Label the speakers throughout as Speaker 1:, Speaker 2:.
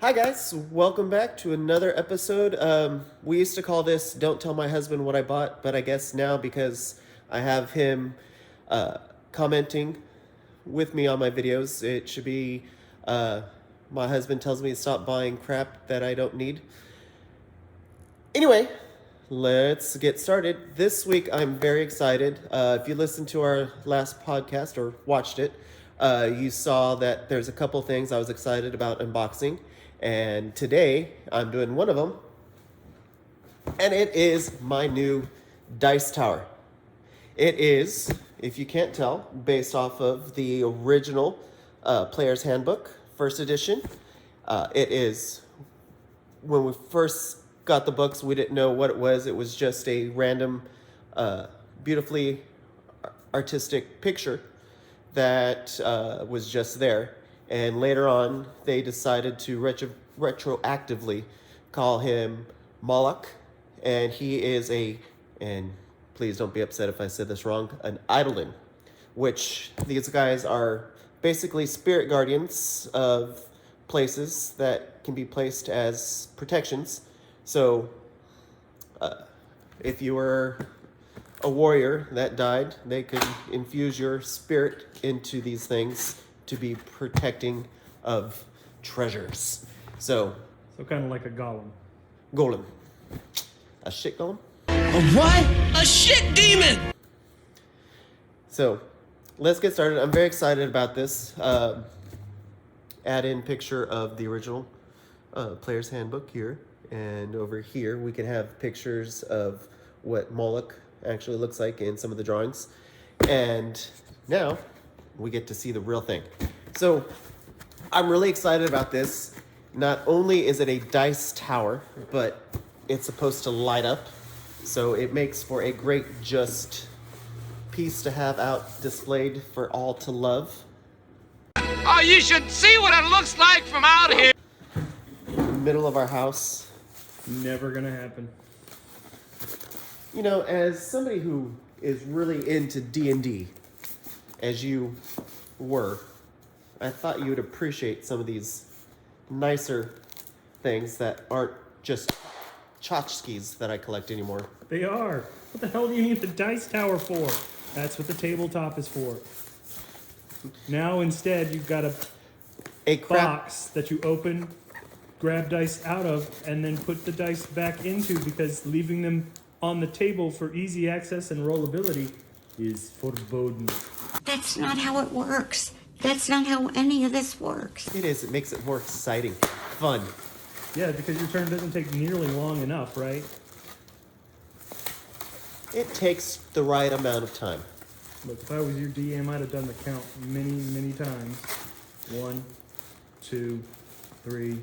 Speaker 1: Hi guys, welcome back to another episode. We used to call this "Don't Tell My Husband What I Bought," but I guess now because I have him commenting with me on my videos, it should be my husband tells me to stop buying crap that I don't need. Anyway, let's get started. This week I'm very excited. If you listened to our last podcast or watched it, you saw that there's a couple things I was excited about unboxing. And today I'm doing one of them, and it is my new dice tower. It is, if you can't tell, based off of the original Player's Handbook, first edition. It is, when we first got the books, we didn't know what it was. It was just a random, beautifully artistic picture that was just there. And later on, they decided to retroactively call him Moloch. And he is and please don't be upset if I said this wrong, an Eidolon, which these guys are basically spirit guardians of places that can be placed as protections. So if you were a warrior that died, they could infuse your spirit into these things to be protecting of treasures. So
Speaker 2: kind of like a golem.
Speaker 1: Golem. A shit golem?
Speaker 3: A what? A shit demon!
Speaker 1: So let's get started. I'm very excited about this. Add in picture of the original Player's Handbook here. And over here we can have pictures of what Moloch actually looks like in some of the drawings. And now we get to see the real thing. So I'm really excited about this. Not only is it a dice tower, but it's supposed to light up. So it makes for a great just piece to have out displayed for all to love.
Speaker 3: Oh, you should see what it looks like from out here.
Speaker 1: In the middle of our house.
Speaker 2: Never gonna happen.
Speaker 1: You know, as somebody who is really into D&D, as you were, I thought you would appreciate some of these nicer things that aren't just tchotchkes that I collect anymore.
Speaker 2: They are. What the hell do you need the dice tower for? That's what the tabletop is for. Now instead you've got a box that you open, grab dice out of, and then put the dice back into, because leaving them on the table for easy access and rollability is forbidden.
Speaker 4: That's not how it works. That's not how any of this works.
Speaker 1: It is. It makes it more exciting, fun.
Speaker 2: Yeah, because your turn doesn't take nearly long enough, right?
Speaker 1: It takes the right amount of time.
Speaker 2: Look, if I was your DM, I'd have done the count many, many times. 1, 2, 3.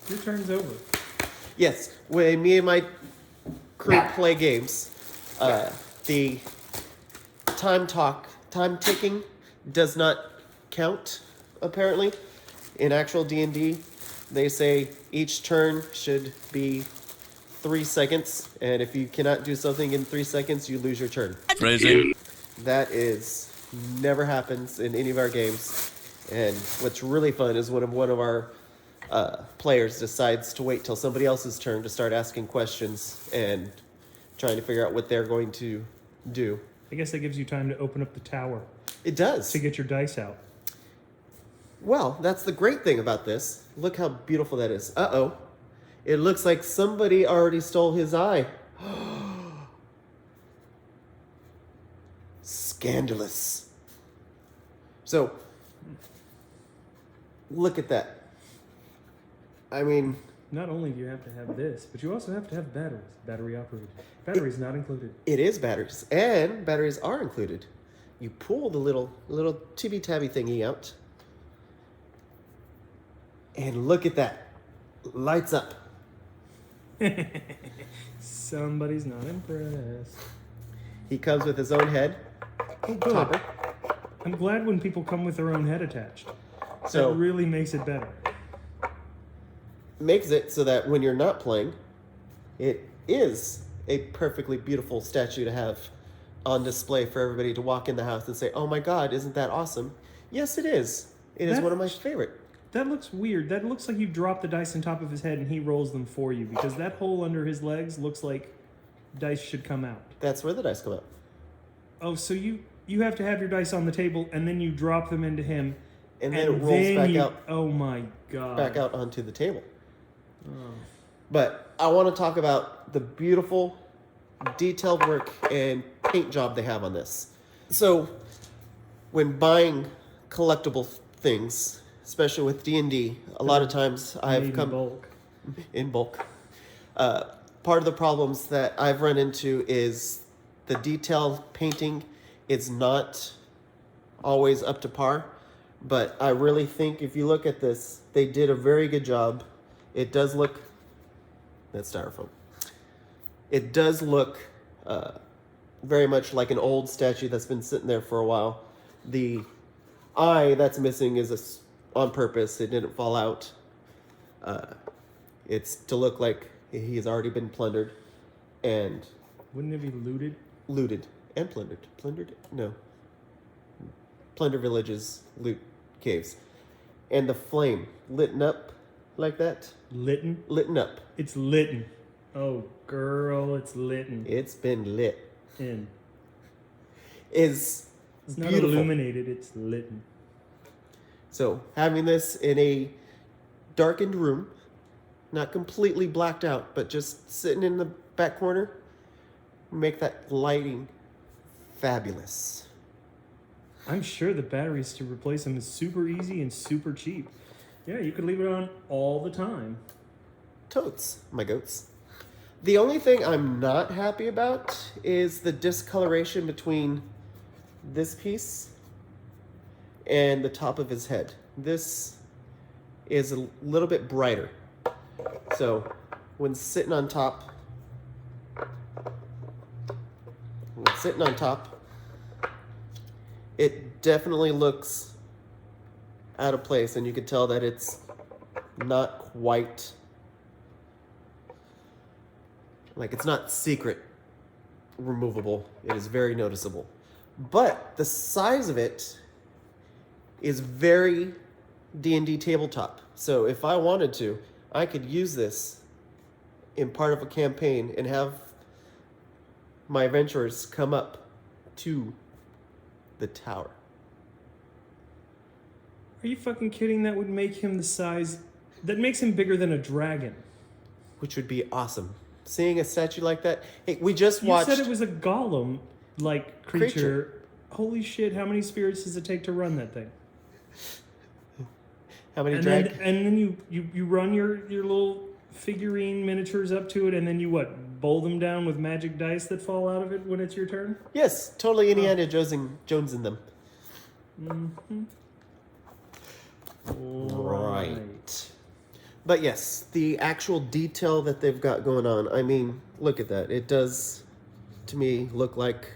Speaker 2: Your turn's over.
Speaker 1: Yes, when me and my crew play games, the time ticking does not count, apparently. In actual D&D, they say each turn should be 3 seconds, and if you cannot do something in 3 seconds, you lose your turn.
Speaker 3: Phrasing.
Speaker 1: That is never happens in any of our games. And what's really fun is when one of our players decides to wait till somebody else's turn to start asking questions and trying to figure out what they're going to do.
Speaker 2: I guess that gives you time to open up the tower
Speaker 1: It does.
Speaker 2: to get your dice out.
Speaker 1: Well, that's the great thing about this. Look how beautiful that is. Uh-oh. It looks like somebody already stole his eye. Scandalous. So, look at that. I mean,
Speaker 2: Not only do you have to have this, but you also have to have batteries. Battery operated. Batteries not included.
Speaker 1: it is batteries, and batteries are included. You pull the little tibby-tabby thingy out, and look at that. Lights up.
Speaker 2: Somebody's not impressed.
Speaker 1: He comes with his own head.
Speaker 2: Oh, good.
Speaker 1: Topper.
Speaker 2: I'm glad when people come with their own head attached.
Speaker 1: So
Speaker 2: That really makes it better.
Speaker 1: makes it so that when you're not playing, it is a perfectly beautiful statue to have on display for everybody to walk in the house and say, "Oh my God, isn't that awesome?" Yes, it is. It is one of my favorite.
Speaker 2: That looks weird. That looks like you drop the dice on top of his head and he rolls them for you, because that hole under his legs looks like dice should come out.
Speaker 1: That's where the dice come out.
Speaker 2: Oh, so you have to have your dice on the table and then you drop them into him.
Speaker 1: And then it rolls back out.
Speaker 2: Oh my god.
Speaker 1: Back out onto the table.
Speaker 2: Oh.
Speaker 1: But I want to talk about the beautiful detailed work and paint job they have on this. So, when buying collectible things, especially with D&D, a lot of times I've
Speaker 2: Made
Speaker 1: come in bulk. Part of the problems that I've run into is the detail painting is not always up to par. But I really think if you look at this, they did a very good job. It does look... That's styrofoam. It does look very much like an old statue that's been sitting there for a while. The eye that's missing is on purpose. It didn't fall out. It's to look like he's already been plundered. And...
Speaker 2: Wouldn't it be looted?
Speaker 1: Looted. And plundered. Plundered? No. Plunder villages, loot caves. And the flame litten up like that.
Speaker 2: Litten?
Speaker 1: Litten up.
Speaker 2: It's litten. Oh, girl, it's litten.
Speaker 1: It's been lit.
Speaker 2: In.
Speaker 1: It's
Speaker 2: not
Speaker 1: beautiful.
Speaker 2: illuminated, it's litten.
Speaker 1: So, having this in a darkened room, not completely blacked out, but just sitting in the back corner, make that lighting fabulous.
Speaker 2: I'm sure the batteries to replace them is super easy and super cheap. Yeah, you could leave it on all the time.
Speaker 1: Totes, my goats. The only thing I'm not happy about is the discoloration between this piece and the top of his head. This is a little bit brighter. So when sitting on top, it definitely looks out of place, and you can tell that it's not quite, like, it's not secret removable. It is very noticeable. But the size of it is very D&D tabletop. So if I wanted to, I could use this in part of a campaign and have my adventurers come up to the tower.
Speaker 2: Are you fucking kidding? That would make him the size... That makes him bigger than a dragon.
Speaker 1: Which would be awesome. Seeing a statue like that. Hey, we just watched...
Speaker 2: You said it was a golem-like creature. Holy shit, how many spirits does it take to run that thing?
Speaker 1: How many
Speaker 2: and then you run your little figurine miniatures up to it, and then you what? Bowl them down with magic dice that fall out of it when it's your turn?
Speaker 1: Yes, totally Indiana Jones in them.
Speaker 2: Mm-hmm.
Speaker 1: Right. But yes, the actual detail that they've got going on, I mean, look at that. It does, to me, look like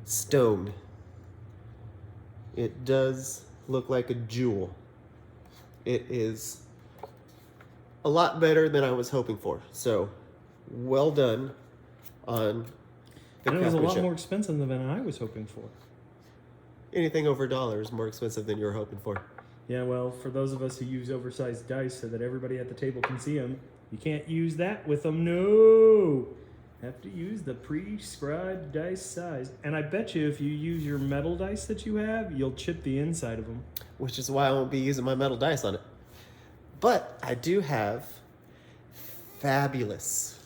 Speaker 1: stone. It does look like a jewel. It is a lot better than I was hoping for. So, well done on the
Speaker 2: And it was a lot
Speaker 1: craftsmanship.
Speaker 2: more expensive than I was hoping for.
Speaker 1: Anything over $1 is more expensive than you were hoping for.
Speaker 2: Yeah, well, for those of us who use oversized dice so that everybody at the table can see them, you can't use that with them. No! Have to use the prescribed dice size. And I bet you if you use your metal dice that you have, you'll chip the inside of them.
Speaker 1: Which is why I won't be using my metal dice on it. But I do have fabulous.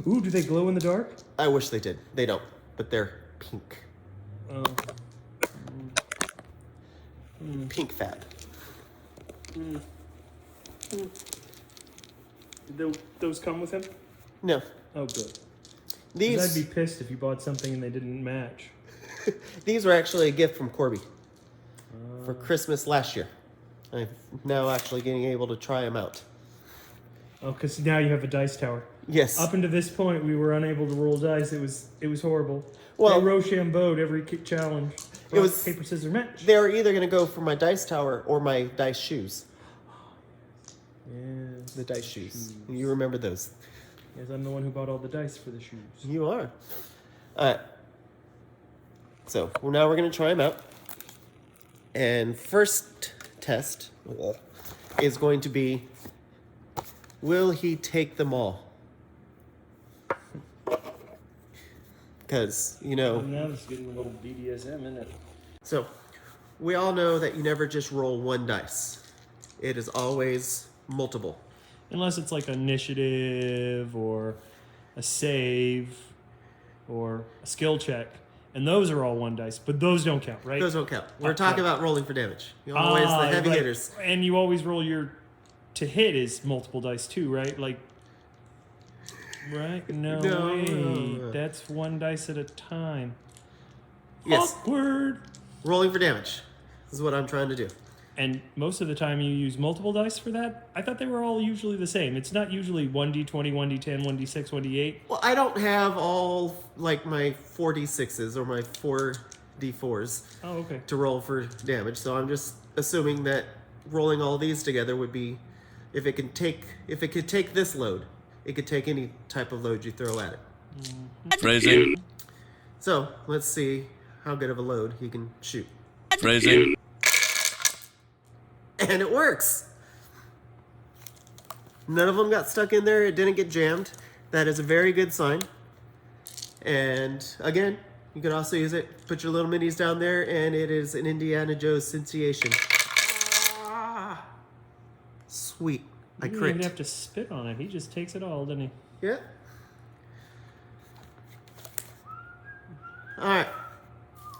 Speaker 2: Ooh, do they glow in the dark?
Speaker 1: I wish they did. They don't, but they're pink.
Speaker 2: Oh.
Speaker 1: Pink fab.
Speaker 2: Did those come with him?
Speaker 1: No.
Speaker 2: Oh, good. 'Cause
Speaker 1: These
Speaker 2: I'd be pissed if you bought something and they didn't match.
Speaker 1: these were actually a gift from Corby for Christmas last year. I'm now actually getting able to try them out.
Speaker 2: Oh, because now you have a dice tower.
Speaker 1: Yes.
Speaker 2: Up until this point, we were unable to roll dice. It was horrible.
Speaker 1: Well-
Speaker 2: They Rochambeau'd every challenge.
Speaker 1: It was-
Speaker 2: paper, scissors, match.
Speaker 1: They were either going to go for my dice tower or my dice shoes.
Speaker 2: Yeah.
Speaker 1: The dice shoes. You remember those.
Speaker 2: Yes, I'm the one who bought all the dice for the shoes.
Speaker 1: You are. So, now we're going to try them out. And first test is going to be, will he take them all? Because,
Speaker 2: Now it's getting a little BDSM, isn't it?
Speaker 1: So we all know that you never just roll one dice. It is always multiple.
Speaker 2: Unless it's like initiative or a save or a skill check. And those are all one dice, but those don't count, right?
Speaker 1: Those don't count. We're talking about rolling for damage. You always the heavy hitters.
Speaker 2: And you always roll your to hit is multiple dice too, right? Like, right? No, way.
Speaker 1: No.
Speaker 2: That's one dice at a time.
Speaker 1: Yes.
Speaker 2: Awkward.
Speaker 1: Rolling for damage. This is what I'm trying to do.
Speaker 2: And most of the time you use multiple dice for that? I thought they were all usually the same. It's not usually 1d20, 1d10, 1d6, 1d8.
Speaker 1: Well, I don't have all like my 4d6s or my 4d4s
Speaker 2: Oh, okay.
Speaker 1: to roll for damage. So I'm just assuming that rolling all these together would be, if it could take this load, it could take any type of load you throw at it.
Speaker 5: Phrasing.
Speaker 1: So let's see how good of a load he can shoot.
Speaker 5: Phrasing.
Speaker 1: And it works. None of them got stuck in there. It didn't get jammed. That is a very good sign. And again, you could also use it. Put your little minis down there, and it is an Indiana Jones sensation. Sweet. I
Speaker 2: You don't
Speaker 1: crit.
Speaker 2: even have to spit on it. He just takes it all, doesn't he?
Speaker 1: Yeah. All right.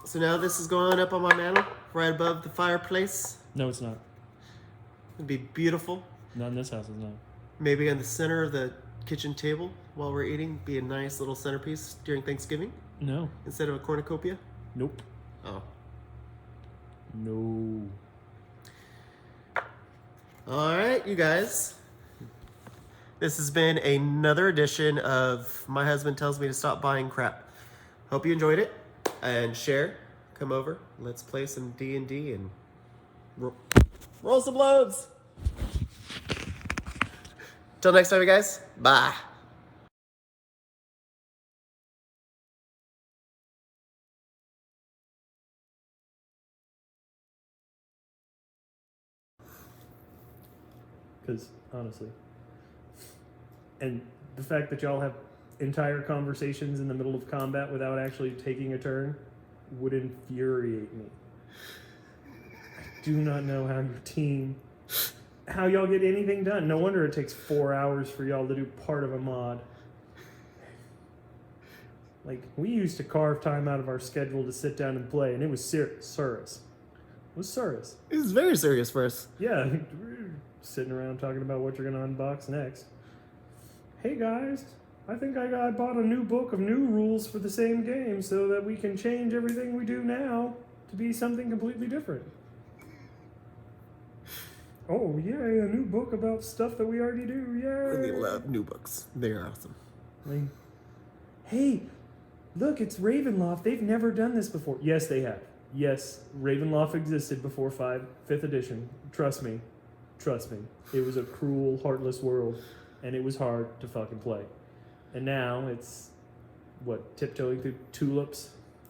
Speaker 1: So now this is going up on my mantle, right above the fireplace.
Speaker 2: No, it's not.
Speaker 1: It'd be beautiful.
Speaker 2: Not in this house, it's not.
Speaker 1: Maybe in the center of the kitchen table while we're eating, be a nice little centerpiece during Thanksgiving
Speaker 2: No.
Speaker 1: instead of a cornucopia.
Speaker 2: Nope.
Speaker 1: Oh.
Speaker 2: No.
Speaker 1: All right, you guys. This has been another edition of My Husband Tells Me to Stop Buying Crap. Hope you enjoyed it. And share. Come over. Let's play some D&D and roll some loads. Till next time, you guys. Bye.
Speaker 2: Because, honestly. And the fact that y'all have entire conversations in the middle of combat without actually taking a turn would infuriate me. I do not know how y'all get anything done. No wonder it takes 4 hours for y'all to do part of a mod. Like, we used to carve time out of our schedule to sit down and play, and it was serious. It was serious.
Speaker 1: This is very serious for us.
Speaker 2: Yeah, we're sitting around talking about what you're going to unbox next. Hey guys, I think I bought a new book of new rules for the same game so that we can change everything we do now to be something completely different. Oh, yay, a new book about stuff that we already do, yay!
Speaker 1: Really love new books. They're awesome.
Speaker 2: Like, hey, look, it's Ravenloft. They've never done this before. Yes, they have. Yes, Ravenloft existed before 5th edition. Trust me. Trust me. It was a cruel, heartless world, and it was hard to fucking play. And now it's, tiptoeing through tulips?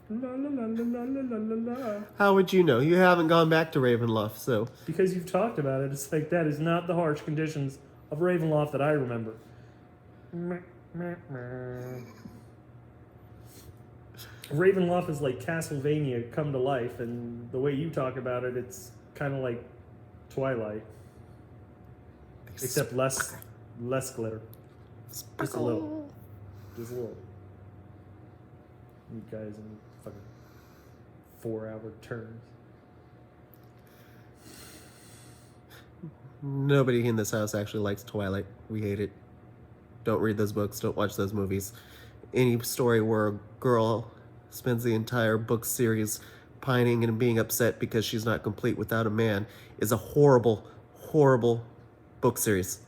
Speaker 2: La la la la la la la.
Speaker 1: How would you know? You haven't gone back to Ravenloft, so.
Speaker 2: Because you've talked about it, it's like that is not the harsh conditions of Ravenloft that I remember. Ravenloft is like Castlevania come to life, and the way you talk about it, it's kind of like Twilight, except less glitter. Just a little. Just a little. You guys in fucking 4-hour turns.
Speaker 1: Nobody in this house actually likes Twilight. We hate it. Don't read those books. Don't watch those movies. Any story where a girl spends the entire book series pining and being upset because she's not complete without a man is a horrible, horrible book series.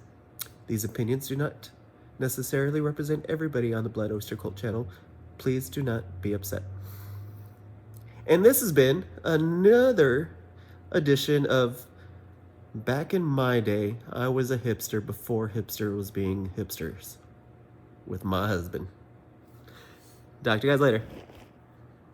Speaker 1: These opinions do not necessarily represent everybody on the Blood Oyster Cult channel. Please do not be upset. And this has been another edition of Back in my day, I was a hipster before hipster was being hipsters. With my husband. Talk to you guys later.